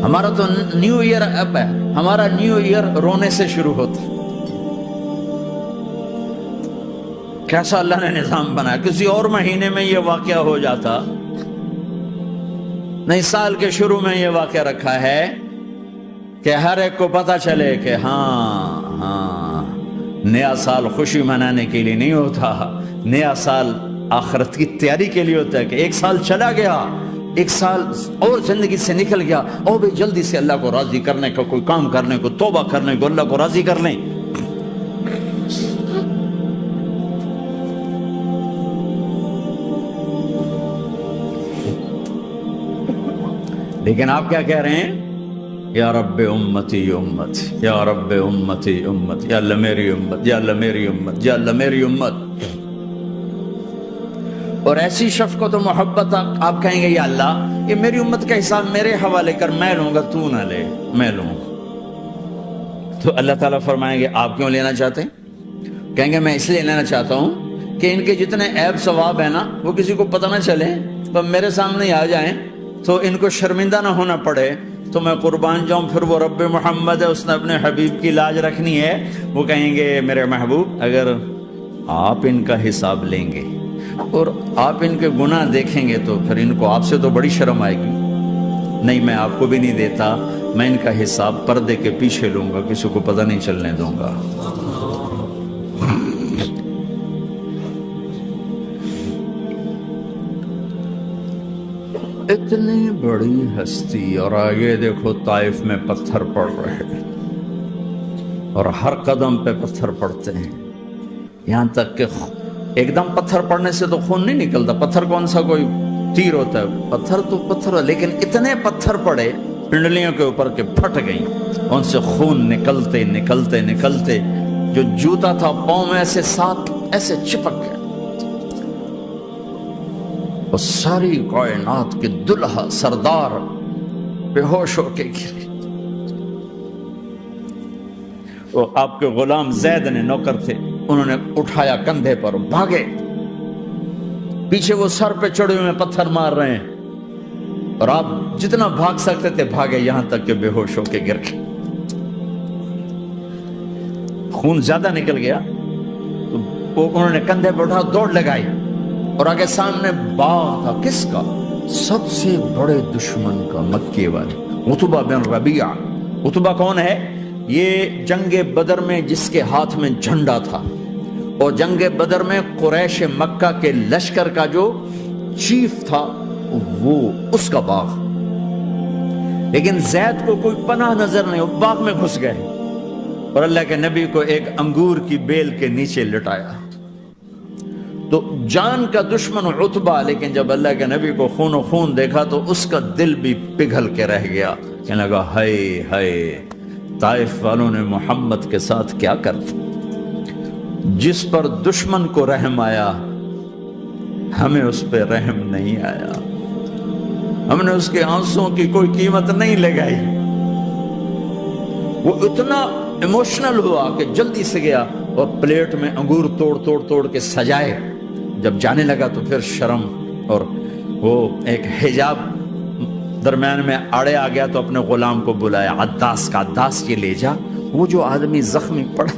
ہمارا تو new year اب ہے، ہمارا نیو ایئر رونے سے شروع ہوتا. کیسا اللہ نے نظام بنایا. کسی اور مہینے میں یہ واقعہ ہو جاتا. نہیں، سال کے شروع میں یہ واقعہ رکھا ہے کہ ہر ایک کو پتا چلے کہ ہاں نیا سال خوشی منانے کے لیے نہیں ہوتا، نیا سال آخرت کی تیاری کے لیے ہوتا ہے. کہ ایک سال چلا گیا، ایک سال اور زندگی سے نکل گیا، اور بھی جلدی سے اللہ کو راضی کرنے کا کوئی کام کرنے کو، توبہ کرنے کو، اللہ کو راضی کر لیں. لیکن آپ کیا کہہ رہے ہیں؟ یا رب امتی امت، یا رب امتی امت، یا اللہ میری امت، یا اللہ میری امت، یا اللہ میری امت. اور ایسی شفقت و محبت آپ کہیں گے یا اللہ یہ میری امت کا حساب میرے حوالے کر، میں لوں گا، تو نہ لے، میں لوں. تو اللہ تعالیٰ فرمائیں گے آپ کیوں لینا چاہتے ہیں؟ کہیں گے میں اس لیے لینا چاہتا ہوں کہ ان کے جتنے عیب ثواب ہیں نا وہ کسی کو پتہ نہ چلے، تو میرے سامنے آ جائیں تو ان کو شرمندہ نہ ہونا پڑے، تو میں قربان جاؤں. پھر وہ رب محمد ہے، اس نے اپنے حبیب کی لاج رکھنی ہے. وہ کہیں گے میرے محبوب اگر آپ ان کا حساب لیں گے اور آپ ان کے گناہ دیکھیں گے تو پھر ان کو آپ سے تو بڑی شرم آئے گی. نہیں، میں آپ کو بھی نہیں دیتا، میں ان کا حساب پردے کے پیچھے لوں گا، کسی کو پتہ نہیں چلنے دوں گا. اتنی بڑی ہستی، اور آگے دیکھو طائف میں پتھر پڑ رہے ہیں اور ہر قدم پہ پتھر پڑتے ہیں، یہاں تک کہ ایک دم پتھر پڑنے سے تو خون نہیں نکلتا. پتھر کون سا کوئی تیر ہوتا ہے؟ پتھر تو پتھر ہے، لیکن اتنے پتھر پڑے پنڈلیوں کے اوپر کے پھٹ گئیں، ان سے خون نکلتے نکلتے نکلتے جو جوتا تھا پاؤں میں ایسے ساتھ ایسے چپک گیا. اور ساری کائنات کے دلہا سردار بے ہوش ہو کے گرے. وہ آپ کے غلام زید نے نوکر تھے، انہوں نے اٹھایا کندھے پر، بھاگے. پیچھے وہ سر پہ چڑھے ہوئے پتھر مار رہے ہیں اور آپ جتنا بھاگ سکتے تھے بھاگے، یہاں تک کہ بے ہوش ہو کے گر گئے. خون زیادہ نکل گیا تو وہ انہوں نے کندھے پہ اٹھا دوڑ لگائی، اور آگے سامنے باغ تھا. کس کا؟ سب سے بڑے دشمن کا، مکے والے عتبہ بن ربیعہ. عتبہ کون ہے؟ یہ جنگ بدر میں جس کے ہاتھ میں جھنڈا تھا، اور جنگ بدر میں قریش مکہ کے لشکر کا جو چیف تھا وہ اس کا باغ. لیکن زید کو کوئی پناہ نظر نہیں، وہ باغ میں گھس گئے اور اللہ کے نبی کو ایک انگور کی بیل کے نیچے لٹایا. تو جان کا دشمن عتبہ، لیکن جب اللہ کے نبی کو خون و خون دیکھا تو اس کا دل بھی پگھل کے رہ گیا. کہنے لگا ہائے ہائے، طائف والوں نے محمد کے ساتھ کیا کرتے. جس پر دشمن کو رحم آیا ہمیں اس پہ رحم نہیں آیا، ہم نے اس کے آنسوں کی کوئی قیمت نہیں لگائی. وہ اتنا ایموشنل ہوا کہ جلدی سے گیا اور پلیٹ میں انگور توڑ توڑ توڑ کے سجائے. جب جانے لگا تو پھر شرم اور وہ ایک حجاب درمیان میں آڑے آ گیا تو اپنے غلام کو بلایا، عداس کا، عداس یہ لے جا وہ جو آدمی زخمی پڑا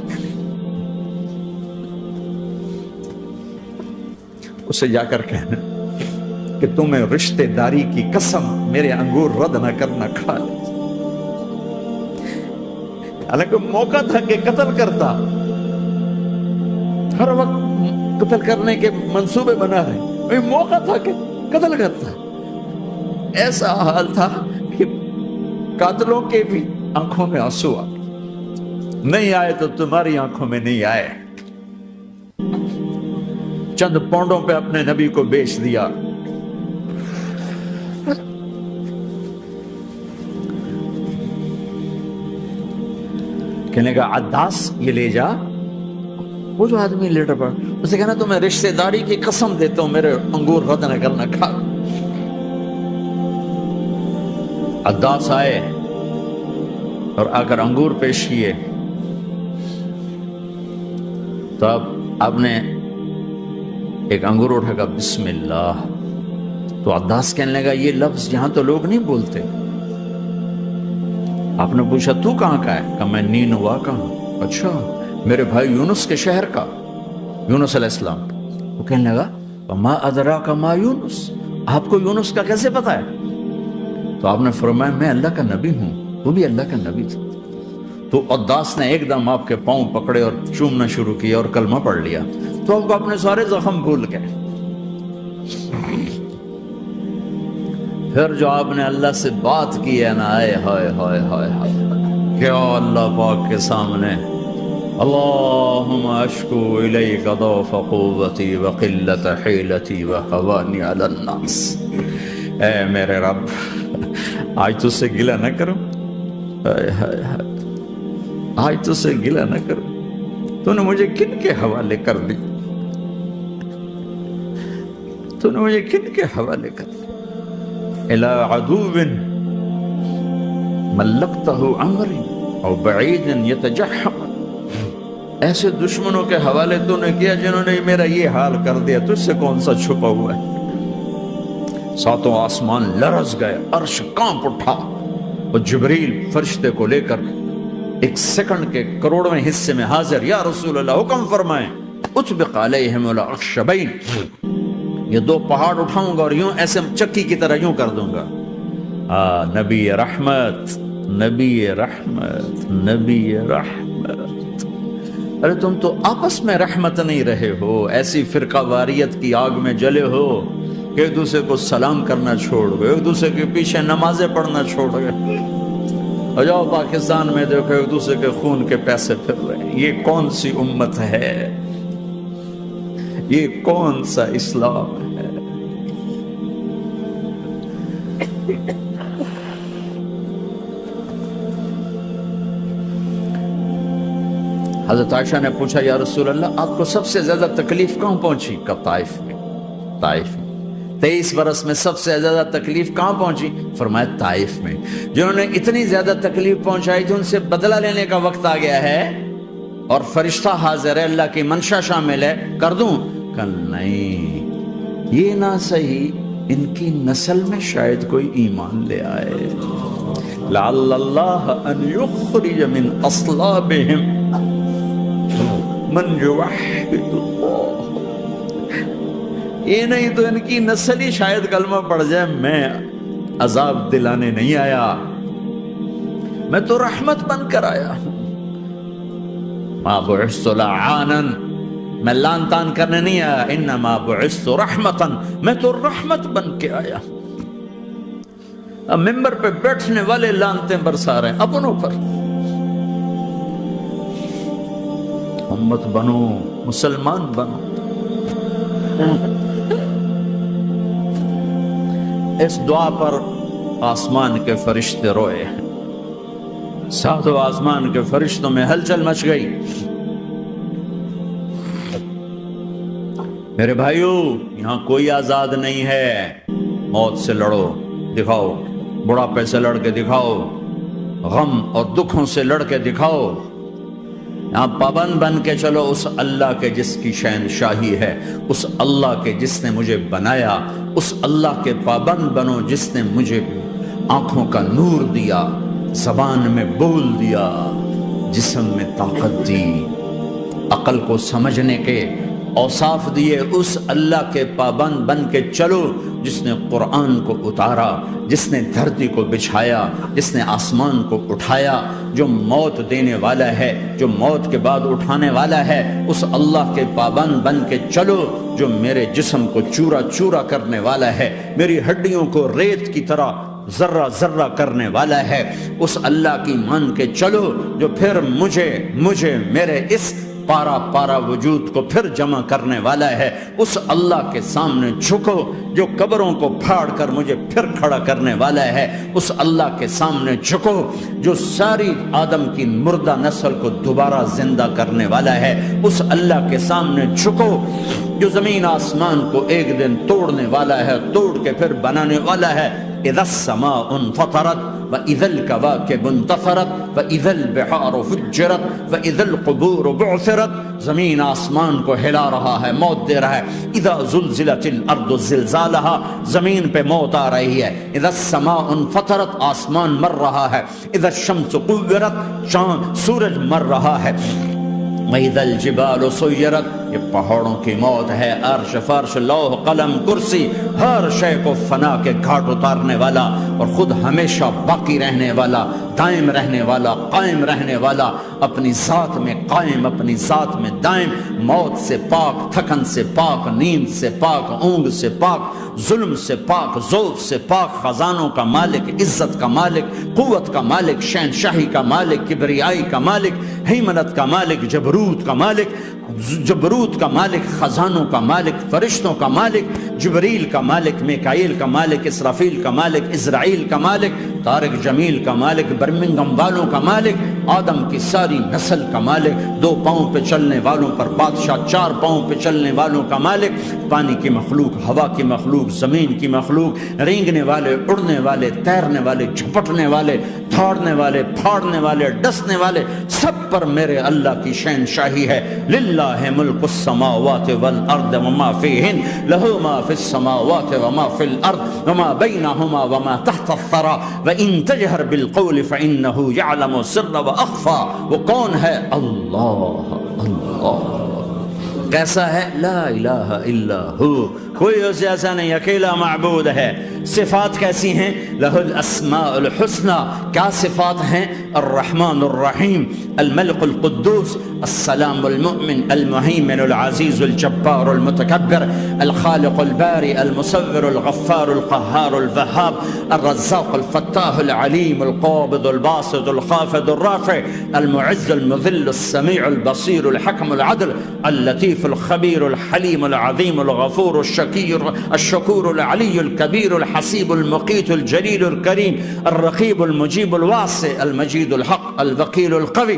اسے جا کر کہنا کہ تمہیں رشتہ داری کی قسم میرے انگور رد نہ کرنا، کھا لے. حالانکہ موقع تھا کہ قتل کرتا، ہر وقت قتل کرنے کے منصوبے بنا رہے، موقع تھا کہ قتل کرتا. ایسا حال تھا کہ قاتلوں کے بھی آنکھوں میں آنسو آ نہیں آئے تو تمہاری آنکھوں میں نہیں آئے. چند پونڈوں پہ اپنے نبی کو بیچ دیا. کہنے کا عداس یہ لے جا، وہ جو آدمی لیٹر پڑا اسے کہنا تو میں رشتہ داری کی قسم دیتا ہوں میرے انگور رد نہ کرنا، کھا. عداس آئے اور آ کر انگور پیش کیے تو اب آپ نے ایک انگور اٹھا کر بسم اللہ. تو عداس کہنے لگا یہ لفظ یہاں تو لوگ نہیں بولتے، آپ نے پوچھا تو کہاں کا ہے؟ کہا میں نینوا کا ہوں۔ اچھا، میرے بھائی یونس کے شہر کا، یونس علیہ السلام۔ وہ کہنے لگا وما ادراک ما یونس، آپ کو یونس کا کیسے پتا ہے؟ تو آپ نے فرمایا میں اللہ کا نبی ہوں، وہ بھی اللہ کا نبی تھا۔ تو عداس نے ایک دم آپ کے پاؤں پکڑے اور چومنا شروع کیا اور کلمہ پڑھ لیا، تو آپ کو اپنے سارے زخم بھول گئے۔ پھر جو آپ نے اللہ سے بات کی ہے نا، آئے ہائے ہائے ہائے ہائے، کیا اللہ پاک کے سامنے اللہم اشکو الیک ضعف قوتی وقلت حیلتی وہوانی علی الناس، اے میرے رب آج تجھ سے گلہ نہ کروں، آج تجھ سے گلہ نہ کروں، تو نے مجھے کن کے حوالے کر دی، تو نے مجھے کن کے حوالے کر دی، الى عدو ملکتہ عمری او بعید یتجحم، ایسے دشمنوں کے حوالے تو نے کیا جنہوں نے میرا یہ حال کر دیا، تجھ سے کون سا چھپا ہوا ہے۔ ساتوں آسمان لرز گئے، عرش کانپ اٹھا، اور جبریل فرشتے کو لے کر ایک سیکنڈ کے کروڑویں حصے میں حاضر، یا رسول اللہ حکم فرمائیں اطبق علیہم الاخشبین، یہ دو پہاڑ اٹھاؤں گا اور یوں ایسے چکی کی طرح یوں کر دوں گا۔ نبی رحمت، نبی رحمت، نبی رحمت، ارے تم تو آپس میں رحمت نہیں رہے ہو، ایسی فرقہ واریت کی آگ میں جلے ہو کہ ایک دوسرے کو سلام کرنا چھوڑ گئے، ایک دوسرے کے پیچھے نمازیں پڑھنا چھوڑ گئے، اور جاؤ پاکستان میں دیکھو ایک دوسرے کے خون کے پیسے پھر رہے ہیں۔ یہ کون سی امت ہے؟ یہ کون سا اسلام ہے؟ حضرت عائشہ نے پوچھا یا رسول اللہ آپ کو سب سے زیادہ تکلیف کہاں پہنچی؟ کہ طائف میں، طائف میں 23 برس میں سب سے زیادہ تکلیف کہاں پہنچی؟ فرمایا طائف میں۔ جنہوں نے اتنی زیادہ تکلیف پہنچائی تھی ان سے بدلہ لینے کا وقت آ گیا ہے، اور فرشتہ حاضر ہے، اللہ کی منشا شامل ہے، کر دوں؟ کہ نہیں، یہ نہ صحیح، ان کی نسل میں شاید کوئی ایمان لے آئے، لعل اللہ ان یخرج من اصلابہم من یوحد اللہ، یہ نہیں تو ان کی نسل ہی شاید کلمہ پڑھ جائے۔ میں عذاب دلانے نہیں آیا، میں تو رحمت بن کر آیا ہوں۔ ما بعثت لعانا، میں لان تان کرنے نہیں آیا، انما بعثت رحمتا، میں تو رحمت بن کے آیا۔ اب ممبر پہ بیٹھنے والے لانتیں برسا رہے ہیں اپنوں پر۔ امت بنو، مسلمان بنو۔ اس دعا پر آسمان کے فرشتے روئے، ساتوں آسمان کے فرشتوں میں ہلچل مچ گئی۔ میرے بھائیو، یہاں کوئی آزاد نہیں ہے، موت سے لڑو، دکھاؤ، بڑھاپے سے لڑ کے دکھاؤ، غم اور دکھوں سے لڑ کے دکھاؤ، یہاں پابند بن کے چلو اس اللہ کے جس کی شہنشاہی ہے، اس اللہ کے جس نے مجھے بنایا، اس اللہ کے پابند بنو جس نے مجھے آنکھوں کا نور دیا، زبان میں بول دیا، جسم میں طاقت دی، عقل کو سمجھنے کے اوصاف دیے، اس اللہ کے پابند بن کے چلو جس نے قرآن کو اتارا، جس نے دھرتی کو بچھایا، جس نے آسمان کو اٹھایا، جو موت دینے والا ہے، جو موت کے بعد اٹھانے والا ہے، اس اللہ کے پابند بن کے چلو جو میرے جسم کو چورا چورا کرنے والا ہے، میری ہڈیوں کو ریت کی طرح ذرہ ذرہ کرنے والا ہے، اس اللہ کی مان کے چلو جو پھر مجھے میرے اس پارا پارا وجود کو پھر جمع کرنے والا ہے، اس اللہ کے سامنے جھکو جو قبروں کو پھاڑ کر مجھے پھر کھڑا کرنے والا ہے، اس اللہ کے سامنے جھکو جو ساری آدم کی مردہ نسل کو دوبارہ زندہ کرنے والا ہے، اس اللہ کے سامنے جھکو جو زمین آسمان کو ایک دن توڑنے والا ہے، توڑ کے پھر بنانے والا ہے۔ اذا السماء انفطرت وإذا الكواكب انتثرت وإذا البحار فجرت وإذا القبور بعثرت. زمین آسمان کو ہلا رہا ہے، موت دے رہا ہے. اذا زلزلت الارض زلزالها، زمین پہ موت آ رہی ہے. اذا السماء انفطرت، آسمان مر رہا ہے. اذا الشمس قورت، چاند سورج مر رہا ہے. وَإِذَا الْجِبَالُ سُيِّرَتْ، یہ پہاڑوں کی موت ہے. عرش فرش لوح قلم کرسی ہر شے کو فنا کے گھاٹ اتارنے والا اور خود ہمیشہ باقی رہنے والا، دائم رہنے والا، قائم رہنے والا، اپنی ذات میں قائم، اپنی ذات میں دائم، موت سے پاک، تھکن سے پاک، نیند سے پاک، اونگ سے پاک، ظلم سے پاک، ذوق سے پاک، خزانوں کا مالک، عزت کا مالک، قوت کا مالک، شہنشاہی کا مالک، کبریائی کا مالک، ہیمنت کا مالک، جبروت کا مالک، جبروت کا مالک، خزانوں کا مالک، فرشتوں کا مالک، جبریل کا مالک، میکائیل کا مالک، اسرافیل کا مالک، اسرائیل کا مالک، طارق جمیل کا مالک، برمنگم والوں کا مالک، آدم کی ساری نسل کا مالک، 2 پاؤں پہ چلنے والوں پر بادشاہ، 4 پاؤں پہ چلنے والوں کا مالک، پانی کی مخلوق، ہوا کی مخلوق، زمین کی مخلوق، رینگنے والے، اڑنے والے، تیرنے والے، جھپٹنے والے، دھاڑنے والے، پھاڑنے والے، ڈسنے والے، سب پر میرے اللہ کی شہنشاہی ہے. للہ ملک السماوات والارض وما فیہن، لہ ما فی السماوات وما فی الارض وما بینہما وما تحت الثری وان تجہر بالقول فانہ یعلم السر واخفی. وہ کون ہے؟ اللہ. اللہ کیسا ہے؟ لا الہ الا ہو، کوئی اسے ایسا نہیں، اکیلا معبود ہے. صفات کیسی ہیں؟ لہ الاسماء الحسنى. کیا صفات ہیں؟ الرحمن الرحیم، الملک القدوس، السلام المؤمن، المہیمن العزیز الجبار المتکبر، الخالق الباری المصور الغفار القہار الوہاب، الرزاق الفتاح العلیم القابض الباسط الخافض الرافع، المعز المذل السمیع البصیر الحکم العدل، اللطیف الخبیر الحلیم العظیم الغفور الشکور العلی الکبیر الحسیب المقیت الجلیل الکریم، الرقیب المجیب الواسع، المجید الحق، الوکیل القوی،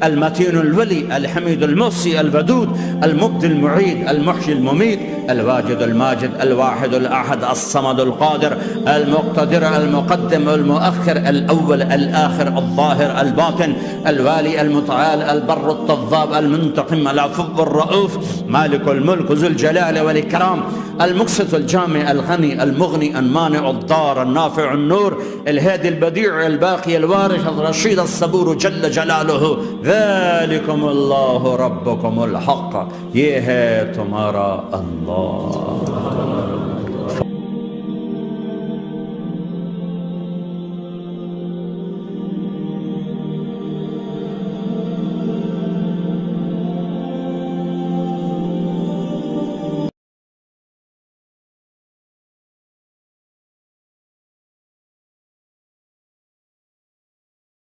المتین الولی، الحمید المحصی، الودود، المبدی المعید، المحیی الممیت، الواجد الماجد، الواحد الاحد، الصمد القادر، المقتدر، المقدم، المؤخر، الاول، الاخر، الظاهر، الباطن، الوالي، المتعال، البر التضاب، المنتقم، العفو الرؤوف، مالك الملك ذو الجلال والإكرام، المقسط الجامع الغني المغني المانع الضار النافع النور، الهادي البديع الباقي الوارث الرشيد الصبور جل جلاله. ذلكم اللہ ربکم الحق، یہ ہے تمہارا اللہ.